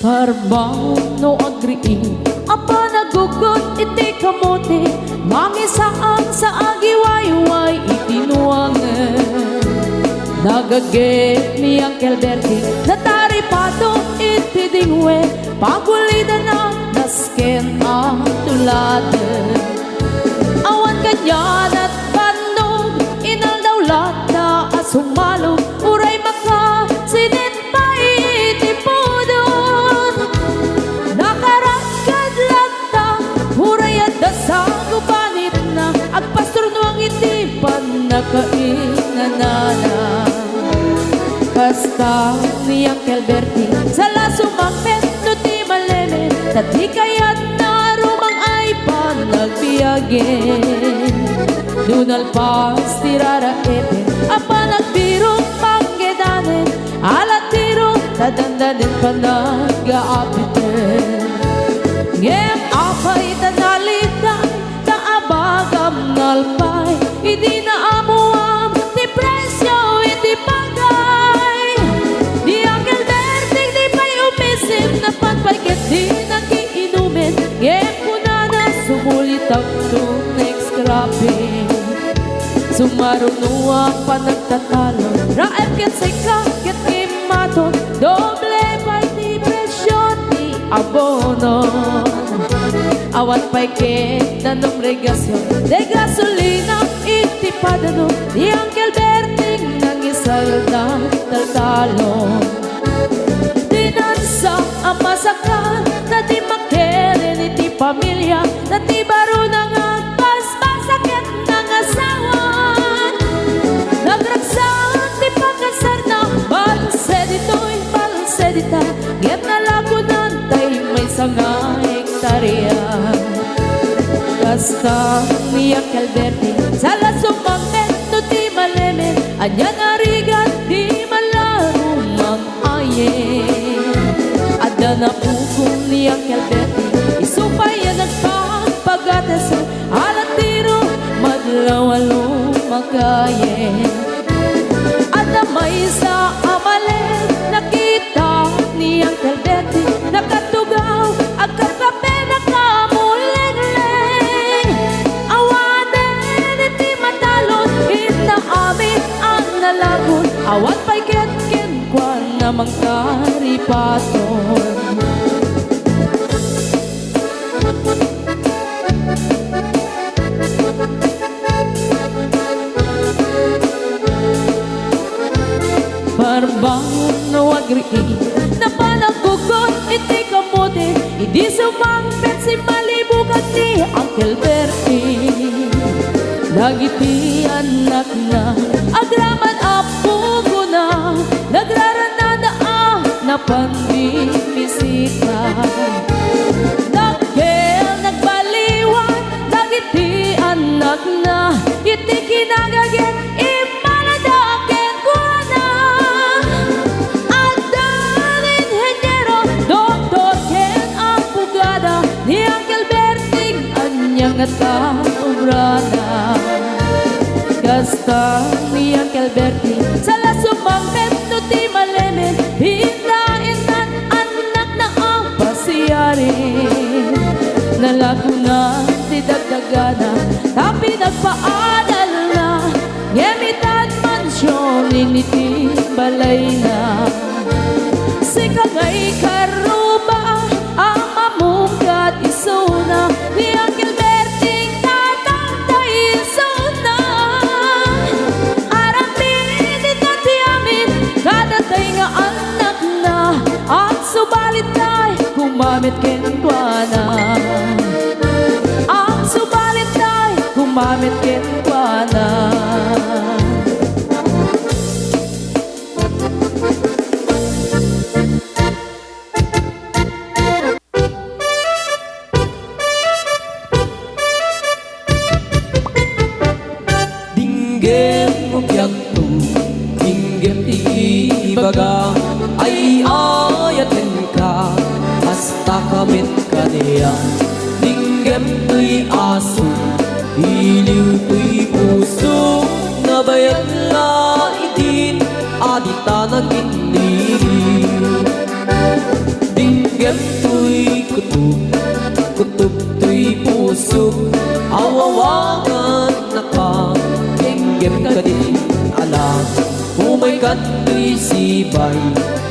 Parbangon no agree apa nagugot iti kamote mangisaan sa agiwayway itinuangan nagagit ni Uncle Bertie nataripato iti dingwe pagulida na nasken ang tuladan awan kanyan at bandog inaldawlat na asumalog uray maka sinit pa iti podon nakarakad lagta uray at dasagubanit na agpastor no ang iti panakainanana basta ni Uncle Bertie sala sumangpet no ti maleme tati kayat na rumang ay panagbiyagen dunal pas tirara ete apa nagbirong panggedanen alat tiro tadandanin panag-aapiten ngem apay tanalitan taabagam nalpay hindi na amuam ti presyo iti bagay di Uncle Bertie di pa'y umisim na panpagkat di nakiinumin ngem kunana sumulit ang next scrapping sumarunuang panagtatalo raep ket say kaket imaton doble pa'y ti presyo ti abono awat pa'y ket nanong regasyon de gasolina iti padano di Uncle Bertie nang isalda taltalon dinansa ang masakan na di makeren iti pamilya na ti baro nang agpaspasaket ng asawan nagragsak ti pagkasar na balsedito'y balsedita get na lagunan tay may sanga hektarya basta ni Uncle Bertie sala sumangmet no ti malemen anya narigat di malarumang ayen ada na pukong ni Uncle Bertie isupay yan nagpapagatas alat tiro madlawalo makayen ada may sa amalen nakita ni Uncle Bertie nakatugaw agkakape nakamuling-ling awanen iti matalon ita amin ang nalagon awat pa'y ket-ken kwan namang karipaton Parbangon no agree na panagugot iti kamote hindi sumangpet si malibugan ni Uncle Bertie dagiti anak na agraman apo ko na nagraranada na panbimisita dagel nagbaliwan dagiti anak na iti kinagaget imaladaken ko na adan inhenyero doktor ken abogada ni Uncle Bertie anyang ataobrana gasta ni Uncle Bertie sala sumangpet no ti malemen hindain nan anak na ang pasiyarin nalagunan ti dagdagana tapi nagpaadal na ngemitan mansyon initi balay na si kagay karuba ang mamungkat isuna ni Uncle Bertie tatangtay isuna aramin ito ti amin kadatay nga anak na at subalit tay kumamit kenkwana ang subalit tay kumamit kenkwana baga ay ayatin ka basta kamit ka niya ninggem to'y aso, iliw to'y puso, nabayag laidin, adita nag-inigil. Dinggem to'y kutub, kutub to'y puso, awawangan na ka, dinggem ka din alam. Umay to'y sibay,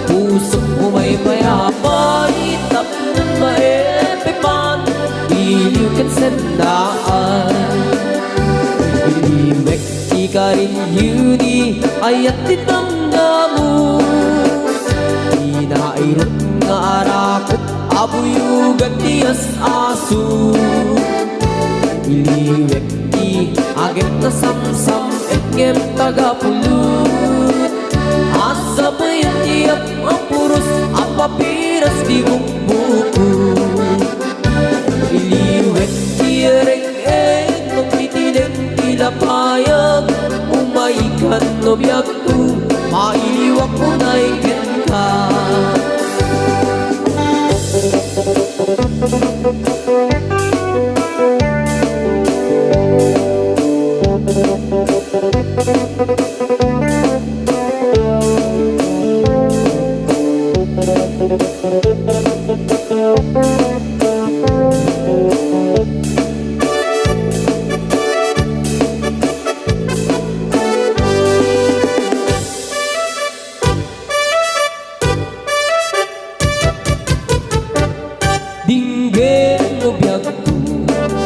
pusok umay payapay, tap ng maepipan, iliw kat sandaan. Iliwek di ka rin yuni, ayat tinamdamu, inairot nga arakot, abuyugan tiyas aso. Iliwek di agit na samsam, etngem tagapulot, asa pa yan tiyap ang puros, apapiras di bukbuko. Iliwek di ereng-eng, magtitiling tilapayag, umaikan no biyag ko, mailiwak ko na ikin ka. Dinggem no biyag ko,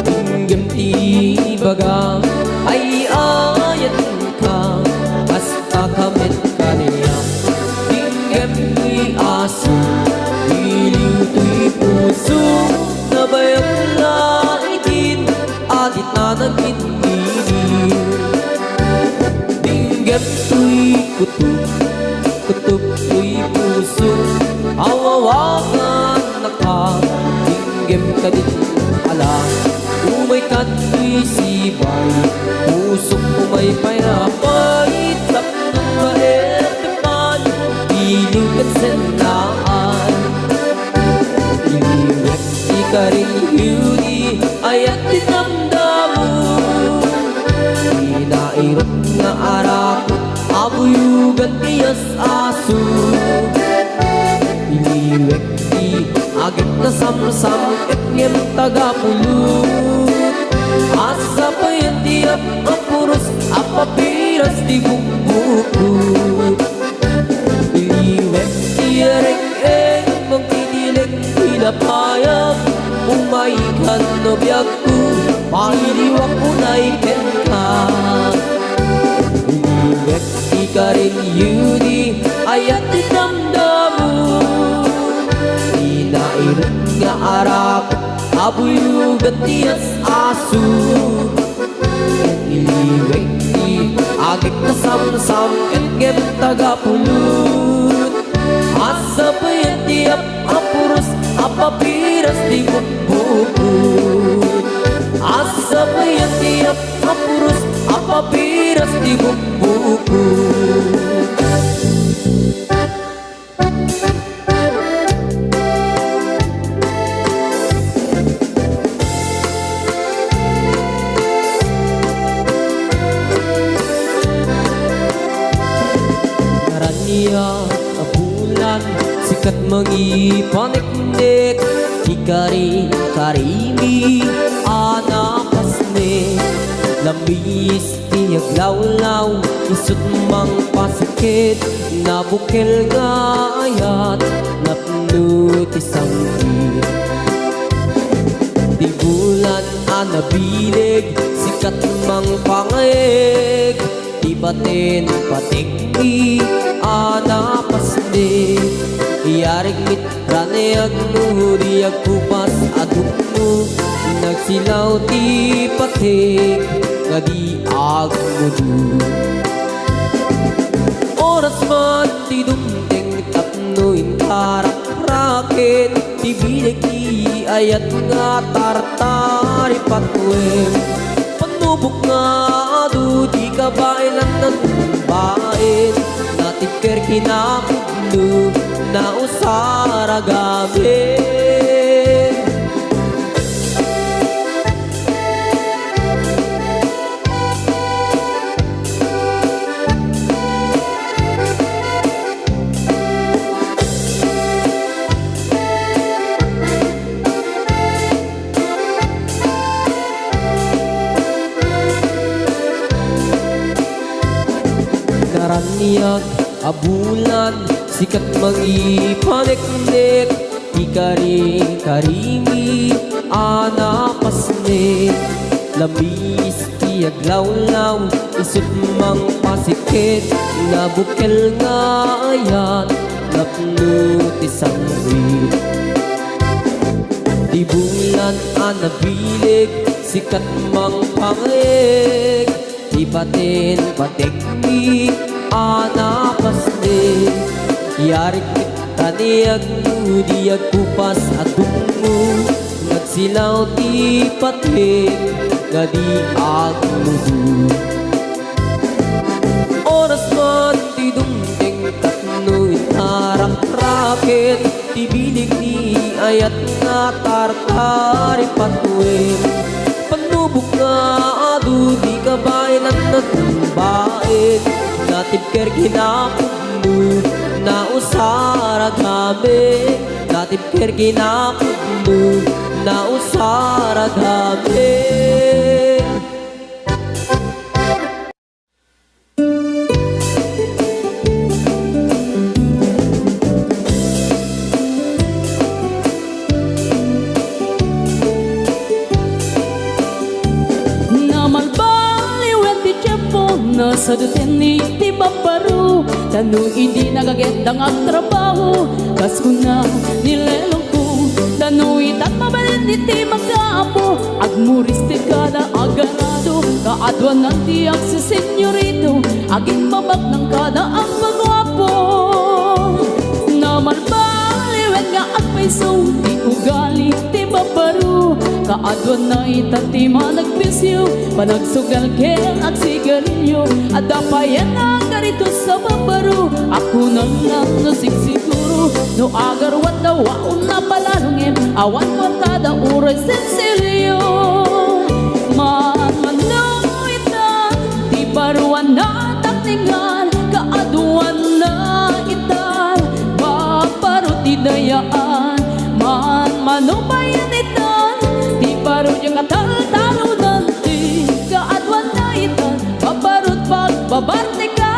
dinggem ti baga, ay ayat ka, hasta kamit ka niya. Dinggem to'y aso, iliw to'y puso, nabayag laidin, adit na nag-inigil. Dinggem to'y kutub, kutub to'y puso, awawangan na ka, dinggem ka din alam. Umay ka to'y sibay, pusok umay payapay, tap ng maepipan, iliw kat sandaan. Iliwek di ka rin yuni, ayat tinamdamu, inairot nga arakot, abuyugan tiyas aso. Iliwek di agit na samsam, etngem tagapulot, asa pa yan tiyap ang puros, apapiras di bukbukot. Iliwek di ereng-eng, magtitiling tilapayag, umaikan no biyag ko, mailiwak ko na ikin ka. Iliwek di ka rin yuni, ayat tinamdamu, inairot nga arakot, abuyugan tiyas aso. Iliwek di agit na samsam, etngem tagapulot, asa pa yan tiyap ang puros, apapiras di bukbukot. Asa pa yan tiyap ang puros, apapiras di bukbukot. Naraniya a bulan, sikat mangipaniknik, ikari karimi anapasne, lamis tiyag lawlaw, isut mang pasakit, nabukil nga ayat, napnut isang git. Di bulan anabilig, sikat mang pangayeg, ibatin patikmi anapasne, iyarig mit ranayag no, diyag kupas adukno, nagsilaw ti patik, ngadi agmudu. Oras man ti dumdeng tapnoin karak-rakit, ti bilik ti ayat nga tartari patwem, panubok nga adu di kabailan ng bain, natipker kinakudlo na usara gabi. niya abulan, sikat mangipanek-nek, ikari-karimi, anapasnek. Lamis tiyag lawlaw, isut mang pasikit, nabukel nga ayan, napno ti sangwit. Di bulan anabilig, sikat mang pangeg, di batin patekni, anapasnek. Yarik kita niyag mo, diyag kupas at dungo, nagsilaw ti patek, gadi agmudu. Oras man ti dumding tatno itarak-rakit, ti bilig ni ayat nga tartari patuin. Panubok nga adu di kabaylan na tumbain, natipker kinakubmo na usara gabi, natipker kinakubmo na usara gabi. Sa dutin ni ti babaru, tanu hindi nagagendang ang trabaho, kas ko na nilelong ko, tanu itat mabalin ni ti magkaapo, agmuris ti kada agarado, kaadwan ng tiyak si senyorito, aging babak ng kada ang magwapo. Naman baliwen nga agpaiso, di ugali ti babaru, kaadwan na itati managpisyo, panagsugal kel at sigarilyo, at dapayan ang ganito sa babaru. Ako na lang nasigsiguro, no agarwat na waon na palalungin, awan kwartada uray sensilyo. Manuitan, di baruan na takningan, kaaduan na itan, babaru ti dayaan, manubayan itan, di baru yung katal-talo nanti, kaadwan na itan, babarut pagbabarte ka.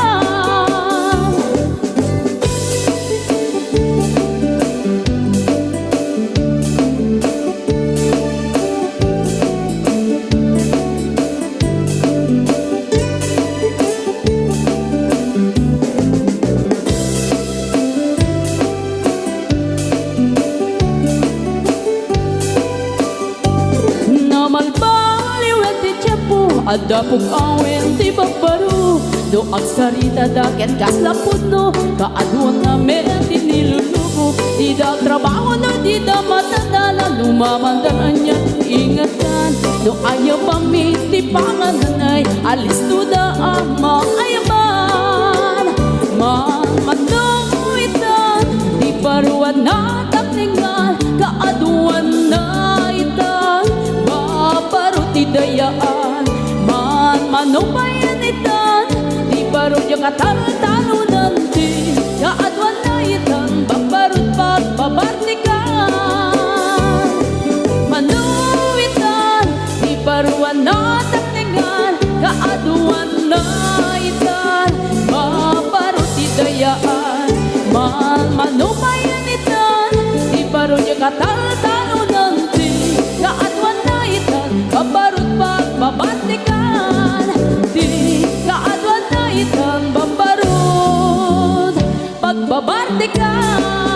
Adapog awen ti babaru, do agsarita daket kas lapudno, kaaduan na merti nilulugo, di da trabaho na di da matadala, lumamandaran niya ingatan, do ayaw pamiti pangananay, alis to da ama ayaman. Manuitan, di baruan na takningan, kaaduan na itan, babaru ti dayaan, manubayan itan, di baro yung katal-talo nanti, kaadwan na itan, babarut pagbabartikan. Manuitan, di baruan na takningan, kaadwan na itan, babarut idayaan. Manubayan itan, di baro yung katal-talo nanti, kaadwan na itan, babarut pagbabartikan. Di kaadwan na itang babarod, pagbabartikan.